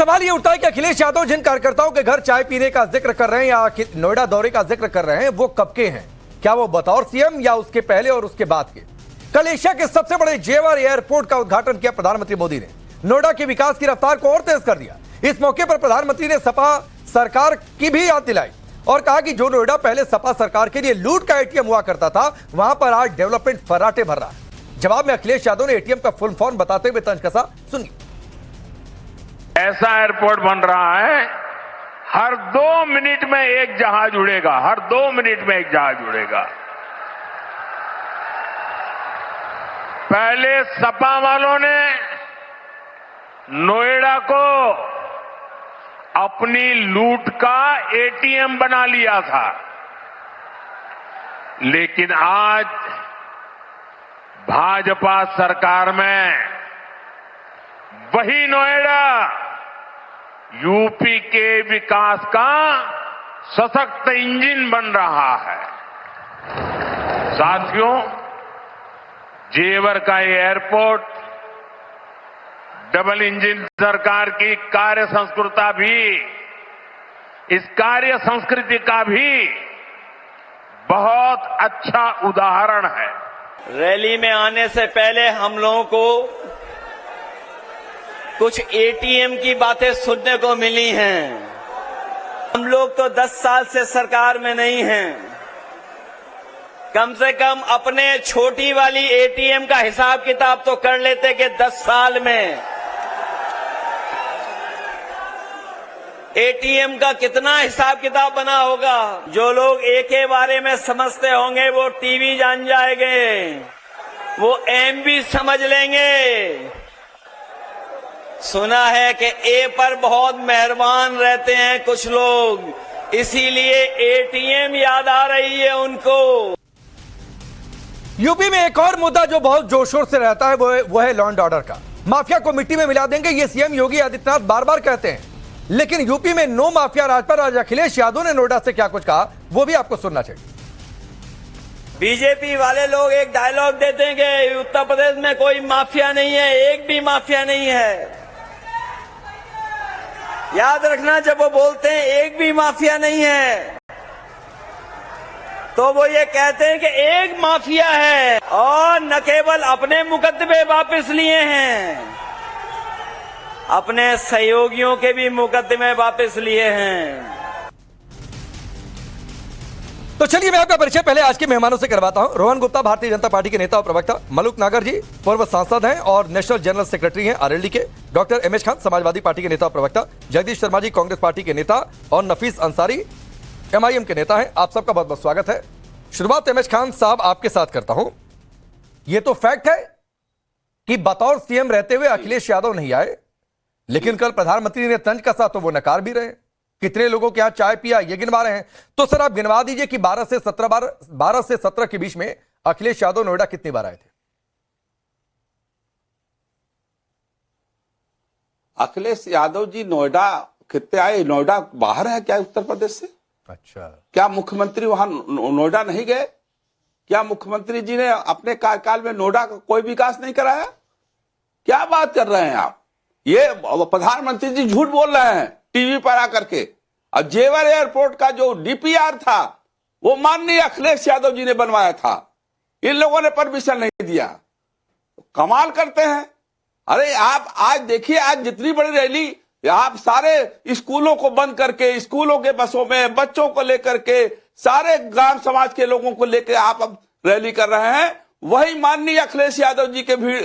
सवाल ये उठता है कि अखिलेश यादव जिन कार्यकर्ताओं के घर चाय पीने का जिक्र कर रहे हैं या नोएडा दौरे का जिक्र कर रहे हैं, वो कब के हैं? क्या वो बतौर सीएम या उसके पहले और उसके बाद के? कल एशिया के सबसे बड़े जेवर एयरपोर्ट का उद्घाटन किया प्रधानमंत्री मोदी ने। नोएडा की विकास की रफ्तार को और तेज कर दिया। इस मौके पर प्रधानमंत्री ने सपा सरकार की भी याद दिलाई और कहा कि जो नोएडा पहले सपा सरकार के लिए लूट का एटीएम हुआ करता था, वहां पर आज डेवलपमेंट फर्राटे भर रहा है। जवाब में अखिलेश यादव ने एटीएम का फुल फॉर्म बताते हुए तंज कसा, सुनिए। ऐसा एयरपोर्ट बन रहा है, हर 2 मिनट में एक जहाज उड़ेगा, हर 2 मिनट में एक जहाज उड़ेगा। पहले सपा वालों ने नोएडा को अपनी लूट का एटीएम बना लिया था, लेकिन आज भाजपा सरकार में वही नोएडा यूपी के विकास का सशक्त इंजन बन रहा है। साथियों, जेवर का ये एयरपोर्ट डबल इंजन सरकार की कार्य संस्कृति भी, इस कार्य संस्कृति का भी बहुत अच्छा उदाहरण है। रैली में आने से पहले हम लोगों को कुछ एटीएम की बातें सुनने को मिली हैं। हम लोग तो 10 साल से सरकार में नहीं हैं। कम से कम अपने छोटी वाली एटीएम का हिसाब किताब तो कर लेते कि 10 साल में एटीएम का कितना हिसाब किताब बना होगा। जो लोग ए के बारे में समझते होंगे वो टीवी जान जाएंगे, वो एम भी समझ लेंगे। सुना है कि ए पर बहुत मेहरबान रहते हैं कुछ लोग, इसीलिए एटीएम याद आ रही है उनको। यूपी में एक और मुद्दा जो बहुत जोर शोर से रहता है वो है लॉ एंड ऑर्डर का। माफिया को मिट्टी में मिला देंगे, ये सीएम योगी आदित्यनाथ बार बार कहते हैं, लेकिन यूपी में नो माफिया राज पर आज अखिलेश यादव ने नोएडा से क्या कुछ कहा, वो भी आपको सुनना चाहिए। बीजेपी वाले लोग एक डायलॉग देते हैं कि उत्तर प्रदेश में कोई माफिया नहीं है, एक भी माफिया नहीं है। याद रखना, जब वो बोलते हैं एक भी माफिया नहीं है, तो वो ये कहते हैं कि एक माफिया है और न केवल अपने मुकदमे वापस लिए हैं, अपने सहयोगियों के भी मुकदमे वापस लिए हैं। तो चलिए मैं आपका परिचय पहले आज के मेहमानों से करवाता हूं। रोहन गुप्ता भारतीय जनता पार्टी के नेता और प्रवक्ता, मलूक नागर जी पूर्व सांसद हैं और नेशनल जनरल सेक्रेटरी हैं आरएलडी के, doctor MH Khan Samajwadi party के नेता और प्रवक्ता, जगदीश शर्मा जी कांग्रेस पार्टी के नेता और नफीस अंसारी एमआईएम के नेता हैं। आप सबका बहुत बहुत स्वागत है। शुरुआत एमएच खान साहब आपके साथ करता हूं। यह तो फैक्ट है कि बतौर सीएम रहते हुए अखिलेश यादव नहीं आए, लेकिन कल प्रधानमंत्री ने तंज कसा तो वो नकार भी रहे। कितने लोगों के यहां चाय पिया ये गिनवा रहे हैं, तो सर आप गिनवा दीजिए कि 12 से 17 के बीच में अखिलेश यादव नोएडा कितनी बार आए थे? अखिलेश यादव जी नोएडा कितने आए? नोएडा बाहर है क्या उत्तर प्रदेश से? अच्छा, क्या मुख्यमंत्री वहां नोएडा नहीं गए? क्या मुख्यमंत्री जी ने अपने कार्यकाल में नोएडा का कोई विकास नहीं कराया? क्या बात कर रहे हैं आप? ये प्रधानमंत्री जी झूठ बोल रहे हैं टीवी पर आकर के। और जेवर एयरपोर्ट का जो डीपीआर था वो माननीय अखिलेश यादव जी ने बनवाया था, इन लोगों ने परमिशन नहीं दिया। कमाल करते हैं। अरे आप आज देखिए, आज जितनी बड़ी रैली, आप सारे स्कूलों को बंद करके, स्कूलों के बसों में बच्चों को लेकर के, सारे ग्राम समाज के लोगों को लेकर आप अब रैली कर रहे हैं। वही माननीय अखिलेश यादव जी के भीड़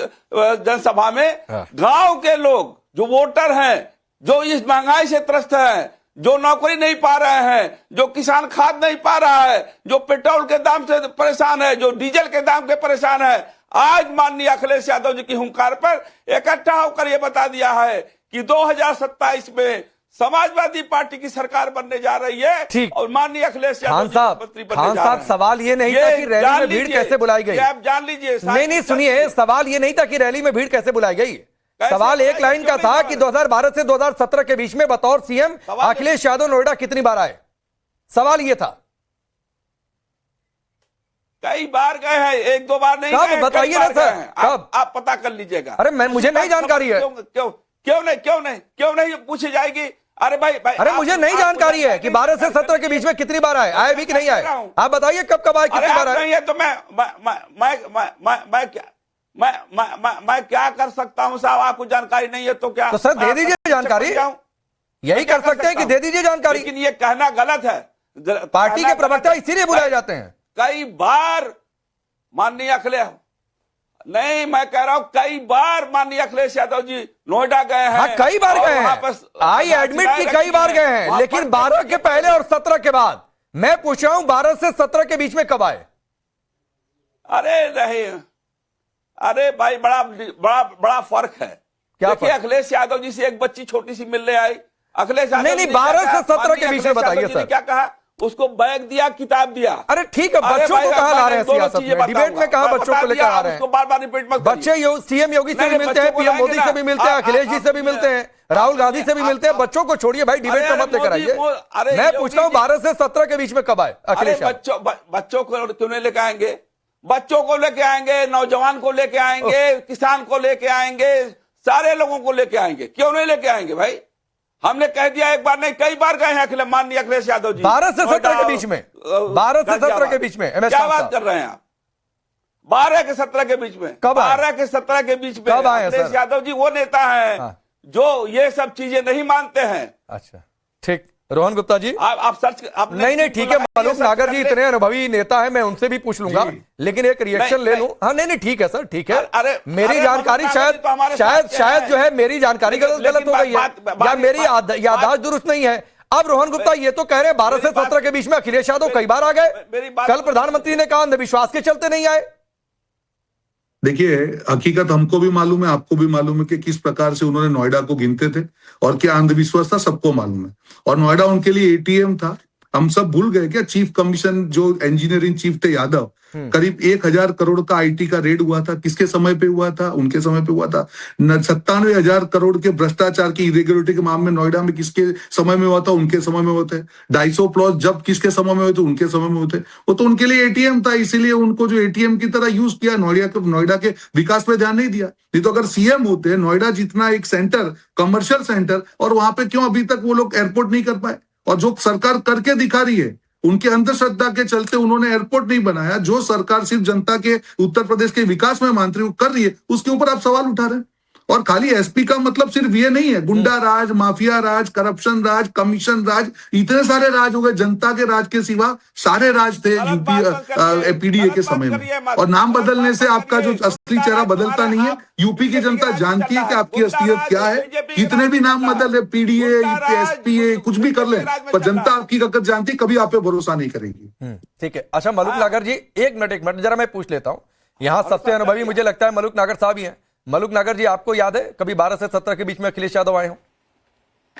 जनसभा में गांव के लोग जो वोटर हैं, जो इस महंगाई से त्रस्त हैं, जो नौकरी नहीं पा रहे हैं, जो किसान खाद नहीं पा रहा है, जो पेट्रोल के दाम से परेशान है, जो डीजल के दाम के परेशान है, आज माननीय अखिलेश यादव जी की हुंकार पर इकट्ठा होकर यह बता दिया है कि 2027 में समाजवादी पार्टी की सरकार बनने जा रही है। ठीक। और माननीय अखिलेश खान साहब सवाल ये नहीं था कि रैली में भीड़ कैसे बुलाई गई। आप जान लीजिए। नहीं सुनिए, सवाल ये नहीं था कि रैली में भीड़ कैसे बुलाई गई। सवाल एक लाइन का था कि 2012 से 2017 के बीच में बतौर सीएम अखिलेश यादव नोएडा कितनी बार आए? सवाल ये था। कई बार गए हैं, 1-2 बार नहीं गए। बताइए ना सर, कब? आप पता कर लीजिएगा। अरे मुझे नहीं जानकारी है। क्यों नहीं पूछी जाएगी? अरे भाई अरे मुझे नहीं जानकारी है कि 12 से 17 के बीच में कितनी बार आए भी कि नहीं आए। आप बताइए कब आए, कितनी बार आए? नहीं है तो मैं क्या कर सकता हूं साहब? आपको जानकारी नहीं है तो क्या? तो सर दे दीजिए जानकारी, यही कर सकते हैं कि दे दीजिए जानकारी। लेकिन ये कहना गलत है। पार्टी के प्रवक्ता इसीलिए बुलाए जाते हैं। कई बार माननीय अखिलेश, नहीं मैं कह रहा हूं कई बार माननीय अखिलेश यादव जी नोएडा गए हैं। हाँ कई बार गए हैं, आई एडमिट की कई बार गए हैं, लेकिन 12 के पहले और 17 के बाद। मैं पूछ रहा हूं 12 से 17 के बीच में कब आए? अरे भाई बड़ा फर्क है। क्या देखिए अखिलेश यादव जी से एक बच्ची छोटी सी मिलने आई। अखिलेश यादव नहीं 12 से 17 के बीच में बताइए सर। क्या कहा? उसको बैग दिया, किताब दिया। अरे ठीक है, बच्चों को कहां ला रहे हैं सियासत में? डिबेट में कहां बच्चों को लेकर आ रहे हैं? बार-बार रिपीट मत। बच्चे सीएम योगी से भी मिलते हैं, पीएम मोदी से भी मिलते हैं, अखिलेश जी से भी मिलते हैं, राहुल गांधी से भी मिलते हैं। बच्चों को छोड़िए भाई, डिबेट में मत लेकर आइए। मैं पूछता हूं 12 से 17 के बीच में कब आए अखिलेश? बच्चों को क्यों नहीं लेके आएंगे? बच्चों को लेके आएंगे, नौजवान को लेके आएंगे, किसान को लेके आएंगे, सारे लोगों को लेके आएंगे। क्यों नहीं लेके आएंगे भाई? हमने कह दिया एक बार नहीं कई बार गए हैं माननीय अखिलेश यादव जी 12 से 17 के बीच में। 12 से 17 के बीच में क्या बात कर रहे हैं आप? 12 के 17 के बीच में कब? 12 के 17 के बीच में कब आए? अखिलेश यादव जी वो नेता है जो ये सब चीजें नहीं मानते हैं। अच्छा ठीक, रोहन गुप्ता जी आप सर्च नहीं ठीक है, मलूक नागर जी इतने अनुभवी नेता है, मैं उनसे भी पूछ लूंगा, लेकिन एक रिएक्शन ले लूं। हाँ नहीं ठीक है सर, ठीक है। अरे मेरी जानकारी शायद जो है मेरी जानकारी गलत हो गई है या मेरी याददाश्त दुरुस्त नहीं है। अब रोहन गुप्ता ये तो कह रहे हैं 12 से 17 के बीच में अखिलेश यादव कई बार आ गए। कल प्रधानमंत्री ने कहा अंधविश्वास के चलते नहीं आए। देखिए हकीकत हमको भी मालूम है, आपको भी मालूम है कि किस प्रकार से उन्होंने नोएडा को गिनते थे और क्या अंधविश्वास था, सबको मालूम है। और नोएडा उनके लिए एटीएम था। हम सब भूल गए क्या? चीफ कमीशन जो इंजीनियरिंग चीफ थे यादव, करीब 1000 करोड़ का आईटी का रेड हुआ था। किसके समय पे हुआ था? उनके समय पे हुआ था। 97,000 करोड़ के भ्रष्टाचार की इरेगुलरिटी के मामले में नोएडा में किसके समय में हुआ था? उनके समय में होते। 250 प्लस जब किसके समय में होते? उनके समय में होते। वो तो उनके लिए एटीएम था, इसीलिए उनको जो एटीएम की तरह यूज किया, नोएडा के विकास पे ध्यान नहीं दिया। नहीं तो अगर सीएम होते, नोएडा जितना एक सेंटर, कमर्शियल सेंटर, और वहां पे क्यों अभी तक वो लोग एयरपोर्ट नहीं कर पाए? और जो सरकार करके दिखा रही है, उनके अंधश्रद्धा के चलते उन्होंने एयरपोर्ट नहीं बनाया। जो सरकार सिर्फ जनता के, उत्तर प्रदेश के विकास में मानती है, कर रही है, उसके ऊपर आप सवाल उठा रहे हैं। और खाली एसपी का मतलब सिर्फ ये नहीं है, गुंडा राज, माफिया राज, करप्शन राज, कमीशन राज, इतने सारे राज हो गए। जनता के राज के सिवा सारे राज थे यूपी पीडीए के समय में। और नाम बदलने से आपका जो असली चेहरा बदलता नहीं है। यूपी की जनता जानती है कि आपकी असलियत क्या है। कितने भी नाम बदल, पीडीए, एसपीए, कुछ भी कर ले, पर जनता आपकी हकीकत जानती है, कभी आप पे भरोसा नहीं करेगी। ठीक है। अच्छा मलूक नागर जी, एक मिनट जरा मैं पूछ लेता हूं। यहां सबसे अनुभवी मुझे लगता है मलूक नागर साहब ही हैं। मलूक नागर जी, आपको याद है कभी 12 से 17 के बीच में अखिलेश यादव आए हो?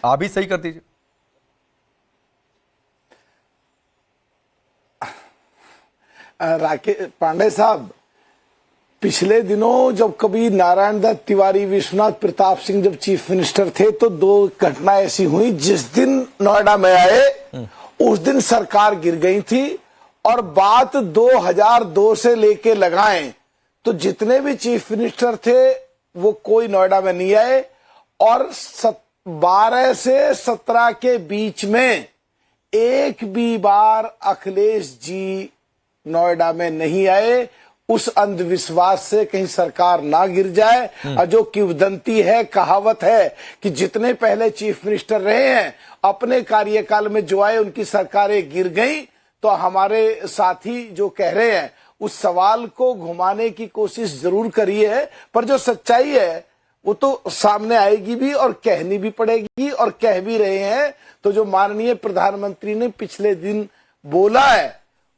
आप भी सही कर दीजिए। राकेश पांडे साहब, पिछले दिनों जब कभी नारायण दत्त तिवारी, विश्वनाथ प्रताप सिंह जब चीफ मिनिस्टर थे, तो 2 घटना ऐसी हुई। जिस दिन नोएडा में आए उस दिन सरकार गिर गई थी, और बात 2002 से लेके लगाएं तो जितने भी चीफ मिनिस्टर थे वो कोई नोएडा में नहीं आए। और 12 से 17 के बीच में एक भी बार अखिलेश जी नोएडा में नहीं आए। उस अंधविश्वास से कहीं सरकार ना गिर जाए। और जो किंवदंती है, कहावत है कि जितने पहले चीफ मिनिस्टर रहे हैं अपने कार्यकाल में जो आए उनकी सरकारें गिर गई, तो हमारे साथी जो कह रहे हैं उस सवाल को घुमाने की कोशिश जरूर करी है, पर जो सच्चाई है वो तो सामने आएगी भी और कहनी भी पड़ेगी, और कह भी रहे हैं। तो जो माननीय प्रधानमंत्री ने पिछले दिन बोला है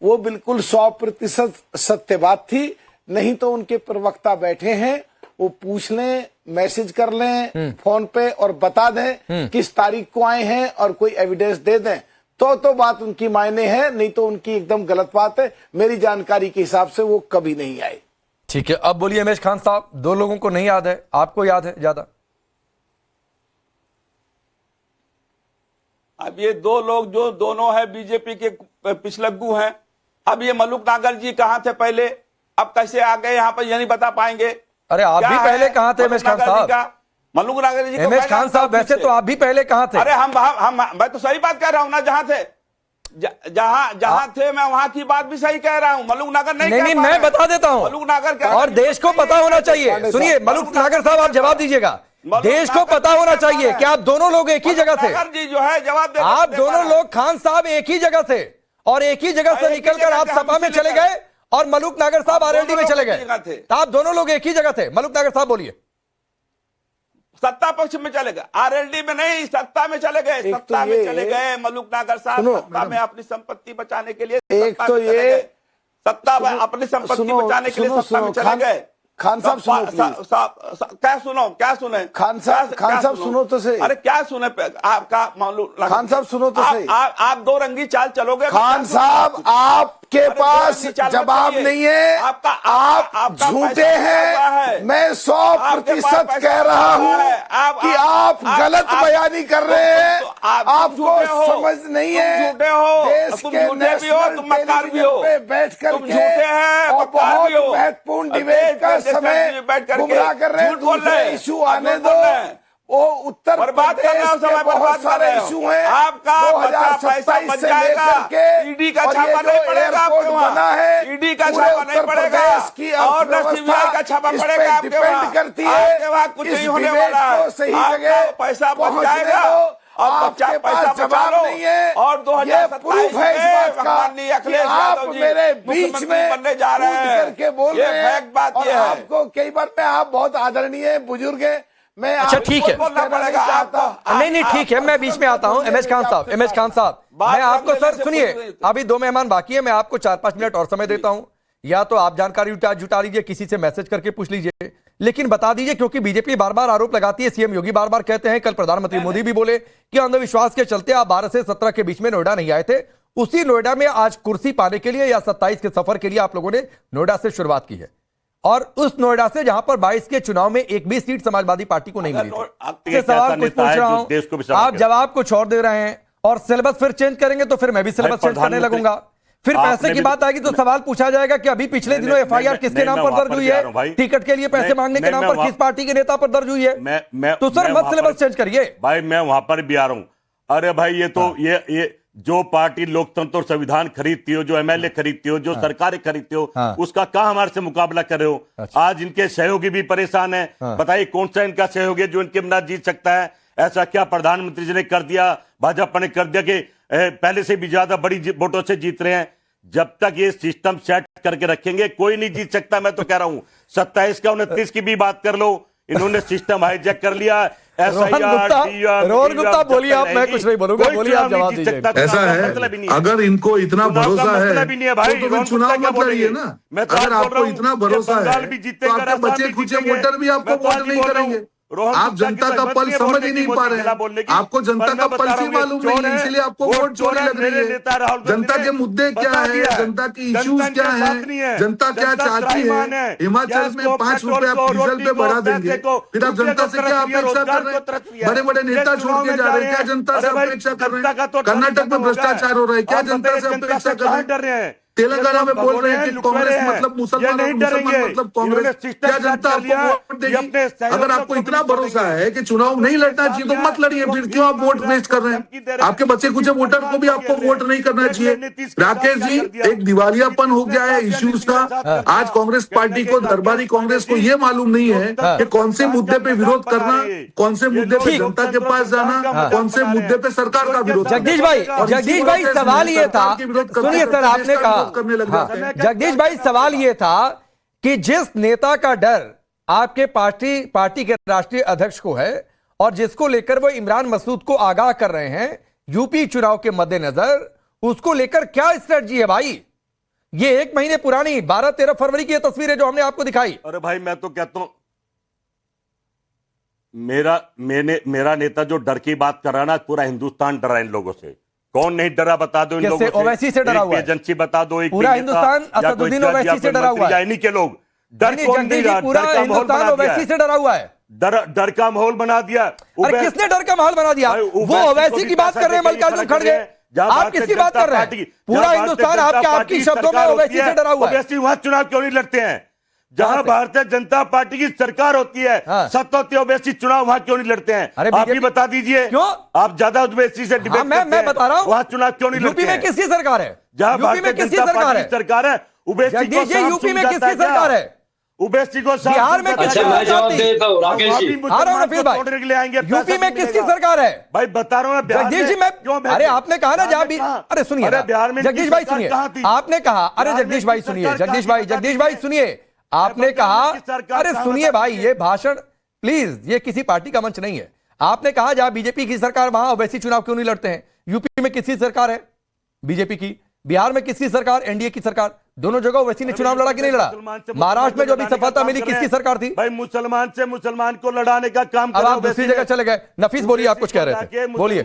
वो बिल्कुल 100% सत्य बात थी। नहीं तो उनके प्रवक्ता बैठे हैं, वो पूछ लें, मैसेज कर लें फोन पे और बता दें किस तारीख को आए हैं और कोई एविडेंस दे दें, तो बात उनकी मायने है। नहीं तो उनकी एकदम गलत बात है। मेरी जानकारी के हिसाब से वो कभी नहीं आए। ठीक है, अब बोलिए अमेश खान साहब, 2 लोगों को नहीं याद है, आपको याद है ज्यादा? अब ये 2 लोग जो दोनों है बीजेपी के पिछलग्गू हैं। अब ये मलूक नागर जी कहां थे पहले, अब कैसे आ गए यहाँ पर, ये नहीं बता पाएंगे। अरे आप भी पहले कहां थे अमेश खान साहब? मलूक नागर जी को एमएच मैं खान जानता साहब, हूं वैसे ठीक तो से। आप भी पहले कहाँ थे? अरे हम मैं तो सही बात कह रहा हूं ना, जहां थे जहां थे मैं वहां की बात भी सही कह रहा हूं। मलूक नागर नहीं नहीं कह नहीं, पा मैं रहे। बता देता हूं, मलूक नागर क्या, और देश को पता होना चाहिए। सुनिए मलूक नागर साहब, आप जवाब दीजिएगा। देश को पता होना चाहिए कि आप दोनों लोग एक ही जगह थे। नागर जी जो है जवाब दे, आप दोनों लोग, खान साहब एक ही जगह थे, और एक ही जगह से निकलकर आप सपा में चले गए, और मलूक नागर साहब आरएलडी में चले गए। तो आप दोनों लोग एक ही जगह थे। मलूक नागर साहब बोलिए। सत्ता पक्ष में चले गए, आरएलडी में नहीं, सत्ता में चले गए। एक सत्ता तो में ये- चले गए मलूक नागर साहब, सुनो, सत्ता में अपनी संपत्ति बचाने के लिए एक सत्ता तो में चले ये- गए। सत्ता में अपनी संपत्ति सुनो, बचाने के लिए सुनो, सत्ता में सुनो, चले गए। खान साहब सुनो प्लीज। क्या सुनो, क्या सुने खान साहब सुनो तो सही। अरे क्या सुने आपका मलूक नागर खान साहब सुनो तो सही। आप दो रंगी चाल चलोगे। खान साहब, आपके अरे पास दो रंगी चाल जवाब बताइए। नहीं है, आप झूठे पैसा हुआ हैं। है। मैं 100% कह रहा हूं कि आप गलत बयानी कर रहे हैं। आपको समझ नहीं है। झूठे हो, देश तुम के झूठे भी हो, तुम मक्कार भी हो। पे बैठ कर तुम झूठे हैं, और मक्कार बहुत भी हो। महत्वपूर्ण देश डिबेट का के समय बैठ करके गुमराह कर रहे हैं। झूठ बोल रहे दूसरे हैं। इशू आप आने झूठ दो। बोल रहे हैं। वो उत्तर बर्बाद कर रहे हो, प्रदेश के समय बर्बाद बहुत कर सारे रहे हो। इशू हैं। आपका बचा पैसा 2027 बच से जाएगा। लेकर के ईडी का और ये छापा जो नहीं पड़ेगा आपके एयरपोर्ट वहाँ। बना है, ईडी का पूरे छापा नहीं उत्तर पड़ेगा, प्रदेश की और न सीबीआई का छापा इस पड़ेगा पे आपके डिपेंड वहाँ। करती है। आपके वहाँ कुछ इस नहीं होने डिबेट वाला है। को सही आपका जगह पैसा बच पहुंचने जाएगा, दो। और आपके पैसा पास बचा जवाब लो। नहीं है। और ये 2027 प्रूफ है इस बात का माननीय कि अखिलेश आप यादव जी मेरे बीच मुख्यमंत्री में बनने जा रहे कूद हैं। करके बोल ये रहे हैं। फैक्ट बात और ये है। आपको कई बार में आप बहुत आदरणीय बुजुर्ग हैं। मैं अच्छा, आपको ठीक है। कुछ कहना नहीं पड़ेगा चाहता। आपको। नहीं नहीं, ठीक है, मैं बीच में आता हूं। एमएच खान साहब, एमएच खान साहब, बात मैं आपको करने सर से सुनिए, पूछ रही थी। अभी 2 मेहमान बाकी है, मैं आपको 4-5 मिनट और समय देता हूं। या तो आप जानकारी जुटा लीजिए, किसी से मैसेज करके पूछ लीजिए, लेकिन बता दीजिए, क्योंकि बीजेपी बार बार आरोप लगाती है, सीएम योगी बार बार कहते हैं, कल प्रधानमंत्री मोदी भी बोले कि अंधविश्वास के चलते आप 12 से 17 के बीच में नोएडा नहीं आए थे। उसी नोएडा में आज कुर्सी पाने के लिए या 27 के सफर के लिए आप लोगों ने नोएडा से शुरुआत की है, और उस नोएडा से जहां पर 22 के चुनाव में एक भी सीट समाजवादी पार्टी को नहीं मिली थी। इससे सवाल कुछ पूछ रहा हूं, आप जवाब कुछ और दे रहे हैं, और सिलेबस फिर चेंज करेंगे तो फिर मैं भी सिलेबस चेंज करने लगूंगा। फिर पैसे की बात आएगी तो सवाल पूछा जाएगा कि अभी पिछले दिनों एफआईआर किसके नाम पर दर्ज हुई है, टिकट के लिए पैसे मांगने के नाम पर किस पार्टी के नेता पर दर्ज हुई है। तो सर मत सिलेबस चेंज करिए भाई, मैं वहां पर भी आ रहा हूं। अरे भाई, ये तो ये जो पार्टी लोकतंत्र और संविधान खरीदती हो, जो एमएलए खरीदती हो, जो सरकारें खरीदती हो, उसका कहां हमारे से मुकाबला कर रहे हो। आज इनके सहयोगी भी परेशान है। बताइए कौन सा इनका सहयोगी है जो इनके बिना जीत सकता है? ऐसा क्या प्रधानमंत्री जी ने कर दिया, भाजपा ने कर दिया कि पहले से भी ज्यादा बड़ी वोटों से जीत रहे हैं? जब तक ये सिस्टम सेट करके रखेंगे कोई नहीं जीत सकता। मैं तो कह रहा हूं 27 का 29 की भी बात कर लो, इन्होंने सिस्टम हाईजैक कर लिया। रोहन गुप्ता बोलिए आप, मैं कुछ नहीं बोलूंगा, बोलिए आप जवाब दीजिए। ऐसा है, अगर इनको इतना भरोसा है तो फिर चुनाव मत लड़िए ना। अगर आपको इतना भरोसा है तो आपके बचे खुचे वोटर भी आपको वोट नहीं करेंगे। आप जनता का पल समझ ही नहीं पा रहे हैं। आपको जनता का पल्स ही मालूम नहीं है, इसलिए आपको वोट चोरी लग रही है। जनता के मुद्दे क्या है, जनता की इश्यूज क्या है, जनता क्या चाहती है। हिमाचल में 5 रुपए आप डीजल पे बढ़ा देंगे, फिर आप जनता से क्या अपेक्षा कर रहे हैं? बड़े बड़े नेता छोड़ के जा रहे हैं, क्या जनता से अपेक्षा कर रहे हैं? कर्नाटक में भ्रष्टाचार हो रहा है, क्या जनता से अपेक्षा कर रहे हैं? तेलंगाना में बोल रहे हैं कि कांग्रेस मतलब मुसलमान और मुसलमान मतलब कांग्रेस, क्या जनता आपको वोट देगी? अगर आपको इतना भरोसा है कि चुनाव नहीं लड़ना चाहिए तो मत लड़िए, फिर क्यों आप वोट वेस्ट कर रहे हैं? आपके बच्चे कुछ वोटर को भी आपको वोट नहीं करना चाहिए। राकेश जी, एक दिवालियापन हो गया है इश्यूज का। आज कांग्रेस पार्टी को, दरबारी कांग्रेस को ये मालूम नहीं है कि कौन से मुद्दे पे विरोध करना, कौन से मुद्दे पे जनता के पास जाना, कौन से मुद्दे पे सरकार का विरोध। जगदीश भाई सवाल ये था, सुनिए सर, आपने कहा, करने लग जाते हैं। जगदीश भाई सवाल यह था कि जिस नेता का डर आपके पार्टी के राष्ट्रीय अध्यक्ष को है, और जिसको लेकर वो इमरान मसूद को आगाह कर रहे हैं यूपी चुनाव के मद्देनजर, उसको लेकर क्या स्ट्रेटजी है भाई? ये 1 महीने पुरानी 12-13 फरवरी की तस्वीर है जो हमने आपको दिखाई। अरे भाई, मैं तो कहता हूं मेरा नेता जो डर की बात कर रहा है ना, पूरा हिंदुस्तान डरा इन लोगों से। कौन नहीं डरा बता दो इन लोगों से। ओवैसी से डरा हुआ है, एजेंसी बता दो, एक पूरा हिंदुस्तान असदुद्दीन ओवैसी से डरा हुआ है। इन्हीं के लोग डर कौन नहीं रहा, पूरा हिंदुस्तान ओवैसी से डरा हुआ है। डर का माहौल बना दिया। अरे किसने डर का माहौल बना दिया? वो ओवैसी की बात कर रहे हैं, मल्लिकार्जुन खड़गे। आप किसकी बात कर रहे हैं? पूरा हिंदुस्तान आपकी शब्दों में ओवैसी से डरा हुआ है। वहां चुनाव क्यों नहीं लड़ते हैं? जहां कहां से? भारतीय जनता पार्टी की सरकार होती है, हाँ। सत्ता ओवैसी चुनाव वहां क्यों नहीं लड़ते हैं? अरे आप ही बीजेपी बता दीजिए। क्यों? आप ज्यादा ओवैसी से डिबेट हाँ, मैं बता रहा हूं, वहां चुनाव क्यों नहीं लड़ते यूपी में हैं? किसकी सरकार है? जहां यूपी में भारतीय किसकी जनता सरकार पार्टी है? की सरकार है, ओवैसी को जगदीश जी, सांप यूपी सूंघ में जाता किसकी है क्या? सरकार है? ओवैसी को सांप बिहार सूंघ में जाता है किसकी क्या? अच्छा मैं जवाब देता हूँ राकेश आप जी। भी आ रहा हूं मुसलमान नफीस को भाई, तोड़ने के लिए आएंगे, यूपी पैसा में नहीं किसकी मिलेगा। सरकार है? भाई बता रहा हूं मैं, बिहार जगदीश जी, में मैं क्यों भेजे? अरे आपने कहा ना बिहार जहां में भी, कहां? अरे सुनिए अरे ना, बिहार में जगदीश इनकी भाई सरकार सुनिए, कहां थी? आपने कहा, अरे बिहार में जगदीश भाई इनकी सुनिए, सरकार जगदीश कहां भाई, थी? जगदीश बता भाई दीजिए। सुनिए, आपने बंगाल कहा, की सरकार अरे कहां सुनिए बता भाई, दीजिए। ये भाषण प्लीज, ये किसी पार्टी का मंच नहीं है। आपने कहा जहां बीजेपी की सरकार वहां ओवैसी चुनाव क्यों नहीं लड़ते हैं? यूपी में किसकी सरकार है? बीजेपी की। बिहार में किसकी सरकार? एनडीए की सरकार। दोनों जगह ओवैसी ने चुनाव लड़ा कि नहीं लड़ा? महाराष्ट्र में जो भी सफलता मिली किसकी सरकार थी? भाई मुसलमान से मुसलमान को लड़ाने का काम अब आप दूसरी जगह चले गए। नफीस बोलिए, आप कुछ कह रहे थे, बोलिए।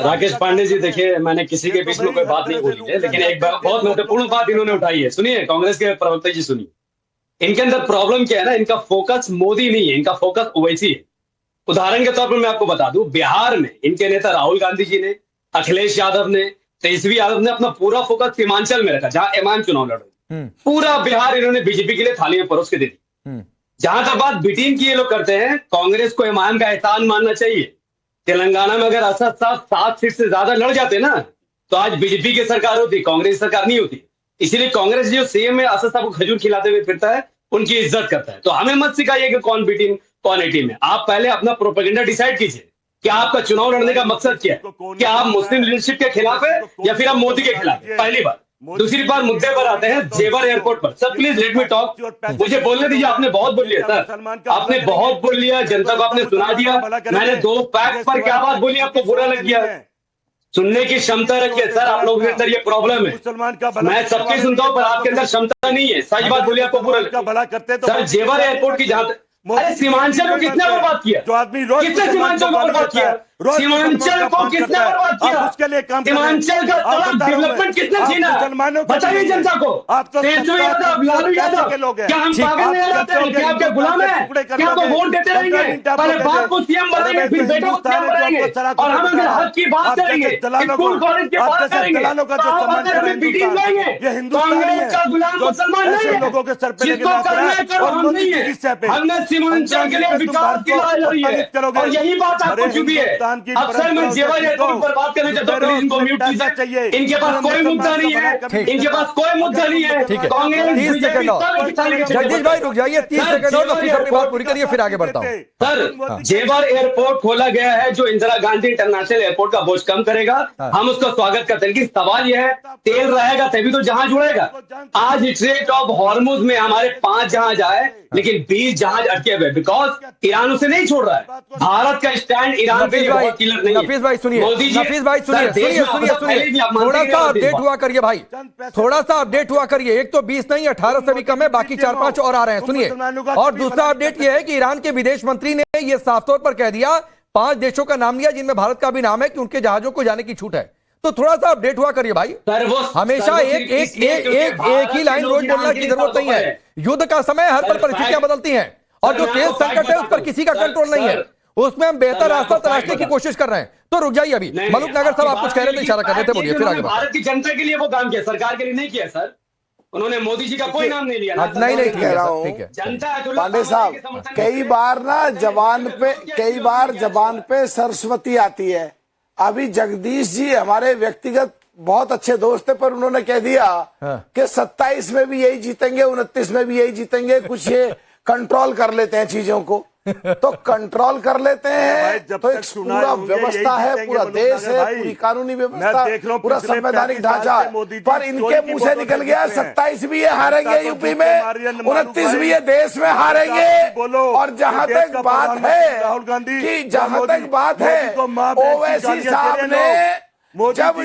राकेश पांडे जी, देखिए मैंने किसी के बीच में कोई बात नहीं बोली है, लेकिन एक बहुत महत्वपूर्ण बात इन्होंने उठाई है। सुनिए, कांग्रेस के प्रवक्ता जी सुनिए, इनके अंदर प्रॉब्लम क्या है ना, इनका फोकस मोदी नहीं है, इनका फोकस ओवैसी है। उदाहरण के तौर पर मैं आपको बता दूं, बिहार में इनके नेता राहुल गांधी जी ने, अखिलेश यादव ने, तेजस्वी यादव ने अपना पूरा फोकस सीमांचल में रखा, जहां इमाम चुनाव लड़ रहे। पूरा बिहार इन्होंने बीजेपी के लिए थाली में परोस के दे दी। जहां तक बात बी टीम की ये लोग करते हैं, कांग्रेस को इमाम का एहसान मानना चाहिए। तेलंगाना में अगर असद साहब 7 सीट से ज्यादा लड़ जाते ना, तो आज बीजेपी की सरकार होती, कांग्रेस सरकार नहीं होती। इसीलिए कांग्रेस जो सीएम में असद साहब को खजूर खिलाते हुए फिरता है, उनकी इज्जत करता है। तो हमें मत सिखाइए कि कौन बी टीम कौन ए टीम है। आप पहले अपना प्रोपेगेंडा डिसाइड कीजिए कि आपका चुनाव लड़ने का मकसद क्या है। क्या आप मुस्लिम लीडरशिप के खिलाफ है या फिर आप मोदी के खिलाफ है? पहली बात। दूसरी बात, मुद्दे पर आते हैं, जेवर एयरपोर्ट पर। Sir please let me talk, मुझे बोलने दीजिए। आपने बहुत बोल लिया सर, आपने बहुत बोल लिया, जनता को आपने सुना दिया। मैंने 2 फैक्ट पर क्या बात बोली, आपको बुरा लग गया? सुनने की क्षमता रखिए सर, आप लोगों के अंदर ये प्रॉब्लम है। मैं सबकी सुनता हूँ, पर आपके अंदर क्षमता नहीं है। सच बात बोली, आपको बुरा लग। सर जेवर एयरपोर्ट की जहां अरे सीमांचल को कितना बर्बाद किया? जो आदमी रोज कितने सीमांचल को बर्बाद किया? सीमांचल को कितना बर्बाद किया? उसके लिए काम सीमांचल का सड़क डेवलपमेंट कितना छीना? बताइए जनता को। तेजस्वी यादव, लालू यादव, क्या हम पागल नहीं रहते हैं? क्या आपके गुलाम है? क्या आपको वोट देते रहेंगे? पहले बाप को सीएम बनाएंगे, फिर बेटा को सीएम बनाएंगे, और हम अगर हक की बात करेंगे, स्कूल कॉलेज की बात करेंगे, तो आप अगर हमें बीटिंग देंगे। कांग्रेस का गुलाम मुसलमान नहीं है, जिसको करना है करो, हम नहीं है। हमने सीमांचल के लिए विकास की लड़ाई लड़ी है, और यही बात आपको चुभी है। अक्सर मैं जेवर एयरपोर्ट पर बात करना चाहता हूँ, प्लीज इनको म्यूट कीजिए। इनके पास कोई मुद्दा नहीं है, इनके पास कोई मुद्दा नहीं है। ठीक है, कांग्रेस 30 सेकंड और। जगदीश भाई रुक जाइए, 30 सेकंड और, नफीस अपनी बात पूरी करिए, फिर आगे बढ़ता हूँ। सर जेवर एयरपोर्ट खोला गया है, जो इंदिरा गांधी इंटरनेशनल एयरपोर्ट का बोझ कम करेगा। हम उसका स्वागत करते हैं, लेकिन सवाल यह है, तेल रहेगा तभी तो जहाज उड़ेगा। आज स्ट्रेट ऑफ हॉर्मुज में हमारे 5 जहाज आए, लेकिन 20 जहाज अटके हुए, बिकॉज ईरान उसे नहीं छोड़ रहा है। भारत का स्टैंड ईरान के लिए बहुत क्लियर नहीं है। नफीस भाई सुनिए, मोदी जी, नफीस भाई सुनिए, सर, देश सुनिए में सुनिए आपदा पहले भी सुनिए, आप मानते थोड़ा ही सा नहीं, अपडेट हुआ करिए भाई, थोड़ा सा अपडेट हुआ करिए। एक तो 20 नहीं 18 से भी कम है, बाकी 4-5 और आ रहे हैं, सुनिए। और दूसरा अपडेट यह है कि ईरान के विदेश मंत्री ने यह साफ तौर पर कह दिया, 5 देशों का नाम लिया जिनमें भारत का भी नाम है, कि उनके जहाजों को जाने की छूट है। तो थोड़ा सा अपडेट हुआ करिए भाई। हमेशा एक ही लाइन रोज बोलने की जरूरत नहीं है। युद्ध का समय, हर पर परिस्थितियां बदलती हैं, और जो तेल संकट है उस पर किसी का कंट्रोल नहीं है, उसमें हम बेहतर रास्ता तलाशने की कोशिश कर रहे हैं। तो रुक जाइए अभी, मलूक नगर साहब आप कुछ कह रहे थे, इशारा कर रहे थे, बोलिए फिर आगे बढ़ते हैं। भारत की जनता के लिए वो काम किया, सरकार के लिए नहीं किया सर। उन्होंने मोदी जी का कोई नाम नहीं लिया। नहीं नहीं, ठीक है सर, ठीक है। जनता पांडे साहब, कई बार ना जबान पे सरस्वती आती है। अभी जगदीश जी हमारे व्यक्तिगत बहुत अच्छे दोस्त थे, पर उन्होंने कह दिया कि 27 में भी यही जीतेंगे, 29 में भी यही जीतेंगे। कुछ ये कंट्रोल कर लेते हैं चीजों को, तो कंट्रोल कर लेते हैं। तो एक पूरा व्यवस्था है, पूरा देश है, पूरी कानूनी व्यवस्था, पूरा संवैधानिक ढांचा, पर इनके मुंह से निकल गया 27 भी ये हारेंगे यूपी में, 29 भी ये देश में हारेंगे। और जहां तक बात है ओवैसी साहब ने जब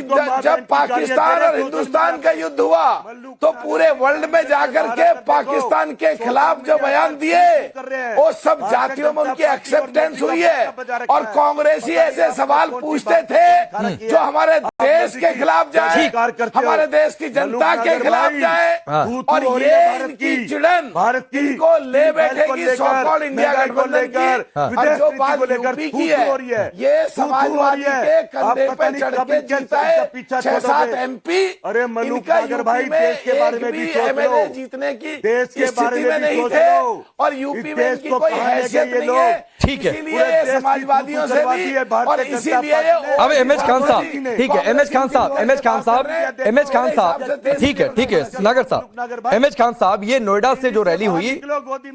पाकिस्तान और हिंदुस्तान का युद्ध हुआ, तो पूरे वर्ल्ड में जाकर के पाकिस्तान के खिलाफ जो बयान दिए, वो सब जातियों में उनकी एक्सेप्टेंस हुई है। और कांग्रेसी ऐसे सवाल पूछते थे जो हमारे देश के खिलाफ जाए, हमारे देश की जनता के खिलाफ जाए, और ये इनकी चिड़न इनको ले बैठेगी सो कॉल्ड इंडिया गठबंधन की। और जो बात यूपी की है, ये समाजवादी के कंधे पे चढ़ के जीता है, पीछा 6-7 MP। अरे मलूक इनका नागर भाई, यूपी में देश के बारे में भी एक सोच लो। MLA जीतने की देश के बारे स्थिति में भी नहीं सोच थे, लो। और इस यूपी में देश इनकी को कोई कहाँ ले गए हैसियत ये नहीं लोग? है। ठीक है। इसीलिए पूरे ये देश की समाजवादियों से करवाती भी, है भारतीय और जनता इसीलिए पार्टी ये ने। अब एमएच खान साहब, कांग्रेस ठीक है, एमएच खान साहब, एमएच खान साहब, एमएच खान साहब, ठीक है नागर साहब, एमएच खान साहब, ये नोएडा से जो रैली हुई,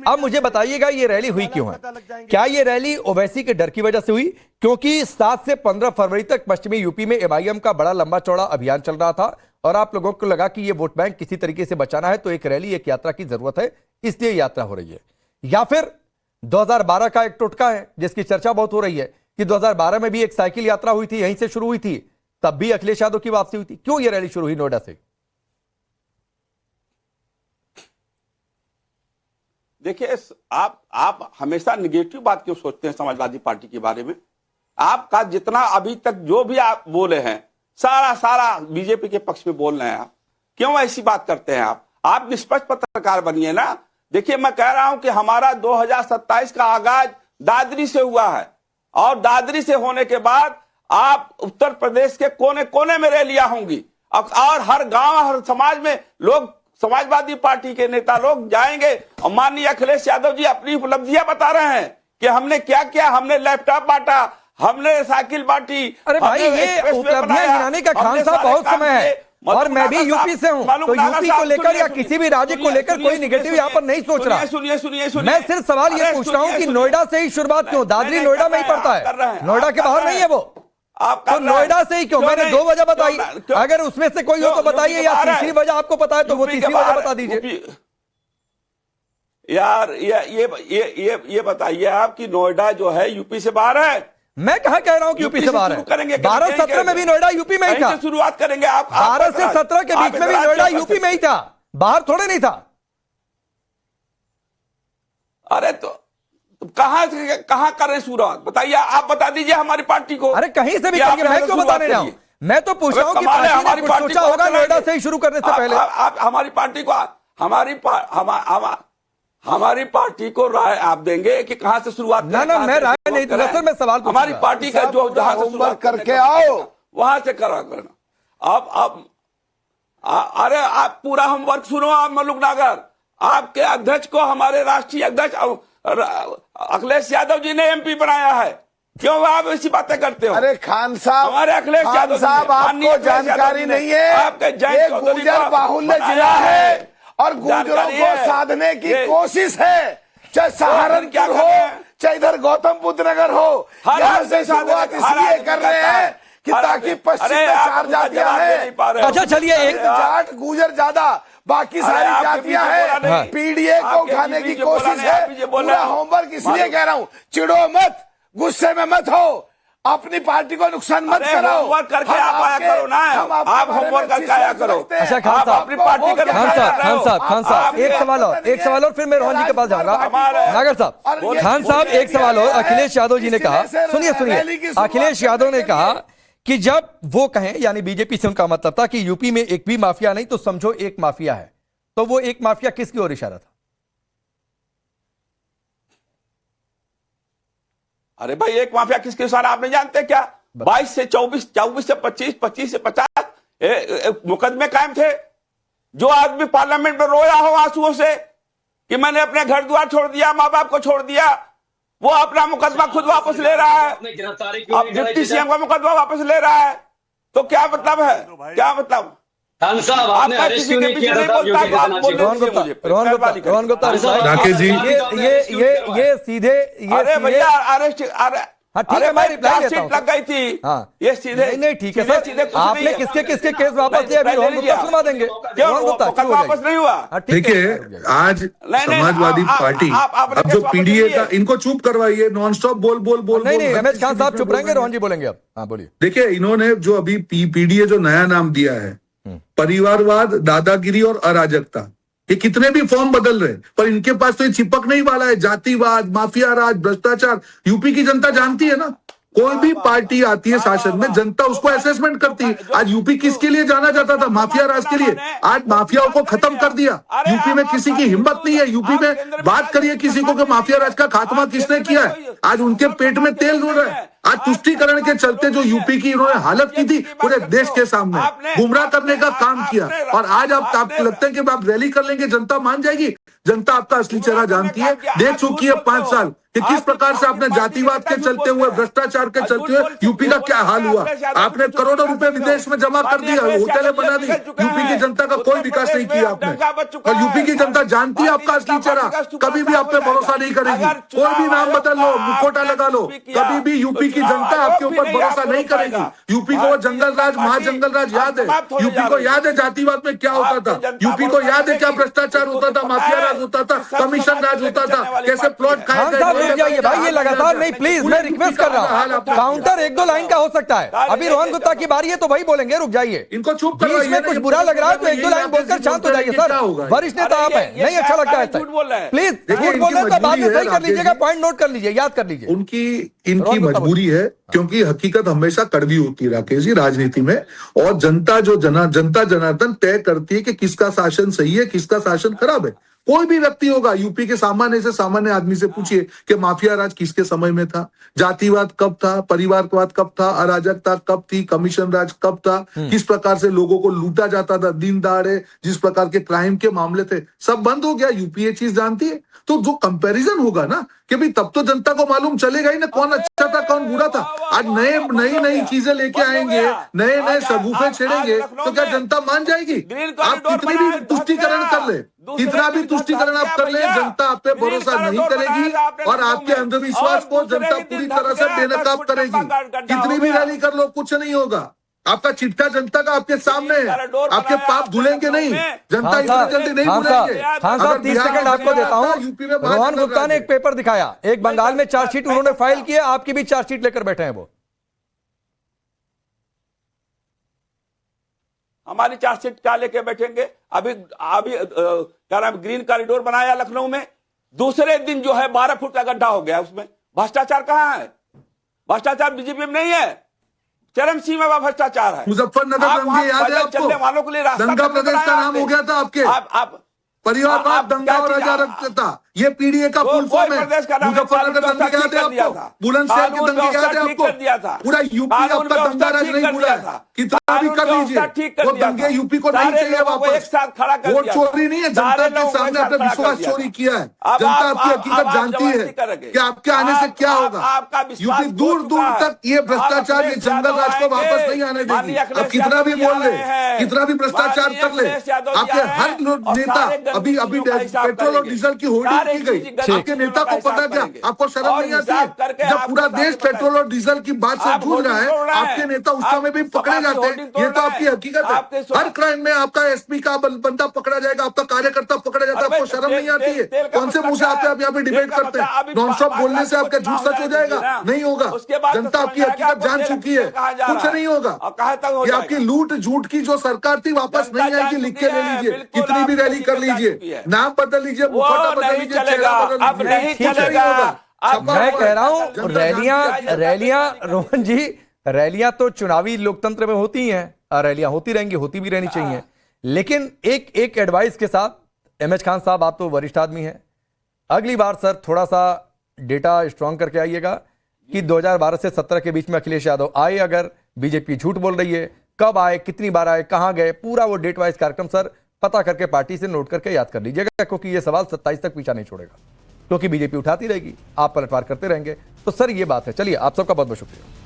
अब मुझे बताइएगा ये रैली हुई क्यों है? क्या ये रैली ओवैसी के डर की वजह से हुई? क्योंकि 7 से 15 फरवरी तक पश्चिमी यूपी में एमआईएम का बड़ा लंबा चौड़ा अभियान चल रहा था और आप लोगों को लगा कि ये वोट बैंक किसी तरीके से बचाना है तो एक रैली, एक यात्रा की जरूरत है, इसलिए यात्रा हो रही है। या फिर 2012 का एक टोटका है जिसकी चर्चा बहुत हो रही है कि 2012 में भी एक साइकिल यात्रा हुई थी, यहीं से शुरू हुई थी, तब भी अखिलेश यादव की वापसी हुई थी। क्यों ये रैली शुरू हुई नोएडा से? देखिए, आप हमेशा निगेटिव बात क्यों सोचते हैं समाजवादी पार्टी के बारे में? आपका जितना अभी तक जो भी आप बोले हैं, सारा बीजेपी के पक्ष में बोल रहे हैं। आप क्यों ऐसी बात करते हैं? आप निष्पक्ष पत्रकार बनिए ना। देखिए, मैं कह रहा हूं कि हमारा 2027 का आगाज दादरी से हुआ है, और दादरी से होने के बाद आप उत्तर प्रदेश के कोने कोने में रैलियां होंगी, और हर गांव, हर समाज में लोग, समाजवादी पार्टी के नेता लोग जाएंगे, और माननीय अखिलेश यादव जी अपनी उपलब्धियां बता रहे हैं कि हमने क्या किया। हमने लैपटॉप बांटा, हमने साइकिल बांटी। अरे भाई, ये उपलब्धियां गिनाने का खान साहब बहुत समय है, और मैं भी यूपी से हूं, तो यूपी को लेकर या किसी भी राज्य को लेकर कोई निगेटिव यहां पर नहीं सोच रहा। सुनिए, मैं सिर्फ सवाल ये पूछ रहा हूं कि नोएडा से ही शुरुआत क्यों? दादरी नोएडा में ही पड़ता है, नोएडा के बाहर नहीं है वो, तो नोएडा से ही क्यों? मैंने 2 वजह बताई, अगर उसमें से कोई हो तो बताइए, या तीसरी वजह आपको पता है तो वो तीसरी वजह बता दीजिए। यार ये बताइए आप कि नोएडा जो है यूपी से बाहर है? मैं कहा कह रहा हूं कि यूपी से बाहर है। 12-17 में भी नोएडा यूपी में ही था, शुरुआत करेंगे आप 12 से 17 के बीच में भी नोएडा यूपी में ही था, बाहर थोड़े नहीं था। अरे तो कहां करें शुरुआत? बताइए, आप बता दीजिए हमारी पार्टी को। अरे कहीं से भी करिए, मैं क्यों बताने जाऊं? मैं तो पूछ रहा हूं कि पार्टी ने कुछ सोचा होगा नोएडा से ही शुरू करने से पहले। आप हमारी पार्टी को, हमारी पार्टी को राय आप देंगे कि कहां से शुरुआत? ना मैं राय नहीं दूंगा सर, मैं सवाल पूछ रहा हूं। हमारी पार्टी का जो जहां से शुरुआत करके आओ, वहां से करना। अब अरे आप पूरा होमवर्क सुनो। आप मलूक नागर, आपके अध्यक्ष को हमारे राष्ट्रीय अध्यक्ष अखिलेश यादव जी ने MP बनाया है। क्यों आप ऐसी बातें करते हो? अरे खान साहब, हमारे अखिलेश यादव साहब, आपको जानकारी नहीं है, आपके ये गुर्जर बाहुल्य जिला है और गुर्जरों को साधने की कोशिश है, चाहे सहारनपुर हो, चाहे इधर गौतम बुद्ध नगर हो। यहाँ से शुरुआत इसलिए कर रहे हैं कि ताकि पश्चिम में 4 जातियां हैं। अच्छा चलिए, एक जाट गुर्जर ज्यादा, बाकी सारी जातियां हैं। पीडीए को उठाने की कोशिश है। पूरा होमवर्क इसलिए कह रहा हूं, चिड़ो मत, गुस्से में मत हो, अपनी पार्टी को नुकसान मत कराओ। होमवर्क करके आप आया करो ना, आप होमवर्क करके आया करो। अच्छा खान साहब, अपनी पार्टी का खान साहब एक सवाल और फिर मैं रोहन जी के पास जाऊंगा। नागर साहब, खान साहब एक सवाल और। अखिलेश यादव जी ने कहा, सुनिए, अखिलेश यादव ने कहा कि जब वो कहें, यानी बीजेपी से उनका मतलब था कि यूपी में एक भी माफिया नहीं तो समझो एक माफिया है, तो वो एक माफिया किसकी ओर इशारा था? अरे भाई, एक माफिया किसके इशारा आप नहीं जानते क्या? 22 से 24, 24 से 25, 25 से 50 मुकदमे कायम थे। जो आदमी पार्लियामेंट में रोया हो आंसुओं से कि मैंने अपने घर द्वार छोड़ दिया, माँ बाप को छोड़ दिया, वो अपना मुकदमा खुद वापस ले रहा है। अब डिप्टी CM का मुकदमा वापस ले रहा है, तो क्या मतलब है? क्या मतलब? खान साहब, आपने अरेस्ट क्यों नहीं किया था? रोहन गुप्ता, राकेश जी, ये सीधे, अरे भैया अरेस्ट, हाँ ठीक है, मैं रिप्लाई देता हूं। लग गई थी। हाँ, ये सीधे नहीं ठीक है सर, आपने किसके केस वापस लिए? अभी रोहन गुप्ता सुनवा देंगे। रोहन गुप्ता वापस नहीं हुआ। देखिए, आज समाजवादी पार्टी, अब जो पीडीए का, इनको चुप करवाइए, नॉन स्टॉप बोल। नहीं, एमएच खान साहब चुप रहेंगे, रोहन जी बोलेंगे अब। हाँ बोलिए। देखिए, इन्होंने जो अभी पीडीए जो नया नाम दिया है, परिवारवाद, दादागिरी और अराजकता, ये कितने भी फॉर्म बदल रहे, पर इनके पास तो ये चिपक नहीं वाला है। जातिवाद, माफिया राज, भ्रष्टाचार, यूपी की जनता जानती है ना। कोई भी पार्टी आती है शासन में, जनता उसको असेसमेंट करती है। आज यूपी किसके लिए जाना जाता था? माफिया राज के लिए। आज माफियाओं को खत्म कर दिया। यूपी में किसी की हिम्मत नहीं है। यूपी में बात करिए किसी को कि माफिया राज का खात्मा किसने किया है, आज उनके पेट में तेल डूब रहा है। आज तुष्टीकरण के चलते जो यूपी की इन्होंने हालत की थी पूरे देश के सामने गुमराह करने का काम किया, और आज आपको लगता है कि आप रैली कर लेंगे जनता मान जाएगी? जनता आपका असली चेहरा जानती है, देख चुकी है 5 साल कि किस प्रकार से आपने जातिवाद के चलते हुए, भ्रष्टाचार के चलते हुए यूपी का क्या हाल हुआ। आपने करोड़ों रुपए विदेश में जमा कर दिया, होटलें बना दी, यूपी की जनता का कोई विकास नहीं किया आपने। और यूपी की जनता जानती है आपका असली चेहरा, कभी भी आप पे भरोसा नहीं करेगी। कोई भी नाम बदल लो, मुखौटा लगा लो, कभी भी यूपी की जनता आपके ऊपर भरोसा नहीं करेगी। यूपी को वो जंगल राज, महाजंगल राज याद है। यूपी को याद है जातिवाद में क्या होता था, यूपी को याद है क्या भ्रष्टाचार होता था, माफिया राज होता था, कमीशन राज होता था, कैसे प्लॉट खाए गए। रुक जाइए भाई, ये लगातार नहीं, प्लीज मैं रिक्वेस्ट कर रहा हूँ, काउंटर 1-2 लाइन का हो सकता है। अभी रोहन गुप्ता की बारी है तो वही बोलेंगे, रुक जाइए। इनको चुप बीच में कुछ बुरा लग रहा है तो 1-2 लाइन बोलकर शांत हो जाइए सर। वरिष्ठ नेता आप हैं, नहीं अच्छा लगता है प्लीज झूठ बोल रहे हैं तो बाद में सही कर लीजिएगा, पॉइंट नोट कर लीजिए, याद कर लीजिए। इनकी मजबूरी है, क्योंकि हकीकत हमेशा कड़वी होती है राकेश जी राजनीति में, और जनता जनता जनार्दन तय करती है कि किसका शासन सही है, किसका शासन खराब है। कोई भी व्यक्ति होगा, यूपी के सामान्य से सामान्य आदमी से पूछिए कि माफिया राज किसके समय में था, जातिवाद कब था, परिवारवाद कब था, अराजकता कब थी, कमीशन राज कब था, किस प्रकार से लोगों को लूटा जाता था, दिन दहाड़े जिस प्रकार के क्राइम के मामले थे, सब बंद हो गया। यूपी ये चीज जानती है। तो जो कंपैरिजन होगा ना कि भाई तब तो जनता को मालूम चलेगा ही ना कौन अच्छा था कौन बुरा था। आज नई चीजें लेके आएंगे, नए शगुफे छेड़ेंगे तो क्या जनता मान जाएगी? आप कितनी भी तुष्टीकरण कर ले, कितना भी तुष्टीकरण आप कर ले, जनता आप पे भरोसा नहीं करेगी, और आपके अंधविश्वास को जनता पूरी तरह से बेनकाब करेगी। कितनी भी रैली कर लो कुछ नहीं होगा। आपका चिट्ठा जनता का आपके सामने है, आपके पाप धुलेंगे नहीं, जनता इतनी जल्दी नहीं भूलेंगे। खान साहब 30 सेकंड आपको देता हूं। रोहन गुप्ता ने एक पेपर दिखाया, एक बंगाल में चार्जशीट उन्होंने फाइल की है, आपकी भी चार्जशीट लेकर बैठे हैं वो। हमारी चार्जशीट क्या लेके बैठेंगे? अभी क्या नाम, ग्रीन कॉरिडोर बनाया लखनऊ में, दूसरे दिन जो है 12 फुट का गड्ढा हो गया उसमें। भ्रष्टाचार कहां है? भ्रष्टाचार बीजेपी में नहीं है, चरम सीमा का भ्रष्टाचार है। मुजफ्फरनगर दंगे याद है आपको? वालों के लिए दंगा प्रदेश का नाम हो गया था आपके, परिवारवाद दंगा और अराजकता, ये पीडीए का फुल फॉर्म है। मुजफ्फरनगर दंगे याद है आपको? बुलंदशहर के दंगे याद है आपको? पूरा यूपी अब तक दंगा राज नहीं भूला है, कितना भी कर लीजिए वो दंगे यूपी को नहीं चाहिए वापस। वोट चोरी नहीं है, जनता के सामने आपने विश्वास चोरी किया है। जनता आपकी हकीकत जानती है कि आपके आने से क्या होगा। यूपी दूर दूर तक ये भ्रष्टाचार, ये जंगल राज को वापस नहीं आने देगी। अब कितना भी बोल ले, कितना भी भ्रष्टाचार कर ले, आपके हर नेता, अभी पेट्रोल और डीजल की होर्डिंग की गई, आपके नेता को पता क्या? आपको शर्म नहीं आती है? जब पूरा देश पेट्रोल और डीजल की बात से जूझ रहा है, आपके नेता उस समय भी पकड़े जाते हैं। ये तो आपकी हकीकत है। हर क्राइम में आपका एसपी का बंदा पकड़ा जाएगा, आपका कार्यकर्ता पकड़ा जाता है। आपको शर्म नहीं आती है? कौन से मुंह से आप यहाँ पे डिबेट करते हैं? नॉन स्टॉप बोलने से आपका झूठ सच हो जाएगा? नहीं होगा। जनता आपकी हकीकत जान चुकी है, कुछ नहीं होगा। ये आपकी लूट झूठ की जो सरकार थी वापस नहीं आएगी, लिख के ले लीजिए। कितनी भी रैली कर लीजिए, नाम बदल लीजिए, मुखौटा बदल लीजिए, अब नहीं चलेगा। मैं कह रहा हूं रैलियां रोहन जी, रैलियां तो चुनावी लोकतंत्र में होती हैं, रैलियां होती रहेंगी, होती भी रहनी चाहिए। लेकिन एक एडवाइस के साथ, एमएच खान साहब आप तो वरिष्ठ आदमी हैं, अगली बार सर थोड़ा सा डेटा स्ट्रांग करके आइएगा कि 2012 से 17 के बीच में अखिलेश यादव आए, अगर बीजेपी झूठ बोल रही है, कब आए, कितनी बार आए, कहां गए, पूरा वो डेट वाइज कार्यक्रम सर पता करके पार्टी से नोट करके याद कर लीजिएगा, क्योंकि ये सवाल 27 तक पीछा नहीं छोड़ेगा, क्योंकि बीजेपी उठाती रहेगी, आप पलटवार करते रहेंगे। तो सर ये बात है। चलिए, आप सबका बहुत बहुत शुक्रिया।